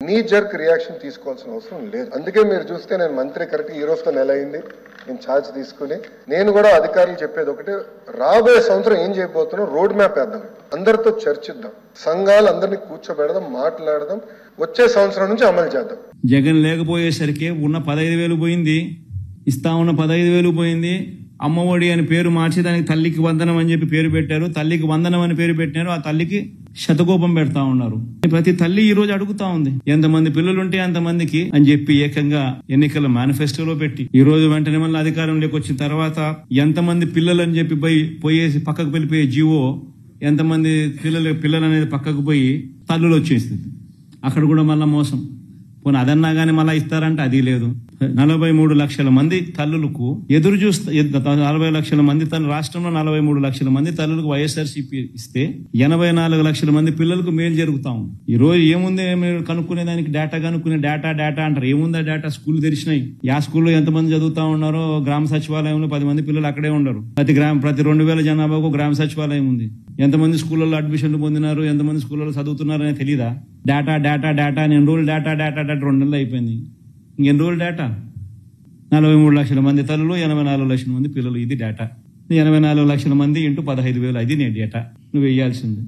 నీ jerk reaction తీసుకోవాల్సిన అవసరం లేదు. అందుకే మీరు చూస్తే నేను మంత్రి కరెక్ట్ ఈ రోజుతో నెల అయింది నేను ఛార్జ్ తీసుకుని, నేను కూడా అధికారులు చెప్పేది ఒకటి, రాబోయే సంవత్సరం ఏం చేయబోతున్నాం రోడ్ మ్యాప్ వేద్దాం, అందరితో చర్చిద్దాం, సంఘాలు అందరినీ కూర్చోబెడదాం, మాట్లాడదాం, వచ్చే సంవత్సరం నుంచి అమలు చేద్దాం. జగన్ లేకపోయేసరికి ఉన్న 15,000 పోయింది, ఇస్తా ఉన్న 15,000 పోయింది. అమ్మఒడి అని పేరు మార్చి దానికి తల్లికి వందనం అని చెప్పి పేరు పెట్టారు, తల్లికి వందనం అని పేరు పెట్టినారు, ఆ తల్లికి శతకోపం పెడతా ఉన్నారు. ప్రతి తల్లి ఈ రోజు అడుగుతా ఉంది ఎంతమంది పిల్లలుంటే అంతమందికి అని చెప్పి ఏకంగా ఎన్నికల మేనిఫెస్టోలో పెట్టి ఈ రోజు వెంటనే మళ్ళీ అధికారంలోకి వచ్చిన తర్వాత ఎంతమంది పిల్లలు అని చెప్పి పోయేసి పక్కకు వెళ్ళిపోయే జీవో, ఎంతమంది పిల్లలు అనేది పక్కకు పోయి తల్లులు వచ్చేస్తుంది. అక్కడ కూడా మళ్ళా మోసం. పోనీ అదన్నా గానీ మళ్ళా ఇస్తారంటే అది లేదు. 43 లక్షల మంది తల్లులకు ఎదురు చూస్తే 40 లక్షల మంది రాష్ట్రంలో 43 లక్షల మంది తల్లులకు వైఎస్ఆర్సీపీ ఇస్తే 84 లక్షల మంది పిల్లలకు మేలు జరుగుతా ఉంది. ఈ రోజు ఏముంది కనుక్కునే దానికి డేటా కనుక్కునే డేటా అంటారు. ఏముందా డేటా? స్కూల్ తెరిచినాయి, యా స్కూల్లో ఎంతమంది చదువుతా ఉన్నారో గ్రామ సచివాలయంలో 10 మంది పిల్లలు అక్కడే ఉండరు. ప్రతి 2,000 జనాభాకు గ్రామ సచివాలయం ఉంది. ఎంతమంది స్కూళ్ళలో అడ్మిషన్లు పొందినారు, ఎంతమంది స్కూళ్ళలో చదువుతున్నారు అనేది తెలీదా? డేటా ఎన్ని రోజులు డేటా 2 నెలలు అయిపోయింది. ఇంకెన్ని రోజులు డేటా? 43 లక్షల మంది తల్లులు, 84 లక్షల మంది పిల్లలు. ఇది డేటా. 84 లక్షల మంది ఇంటూ 15,000, అది నీ డేటా నువ్వు వేయాల్సింది.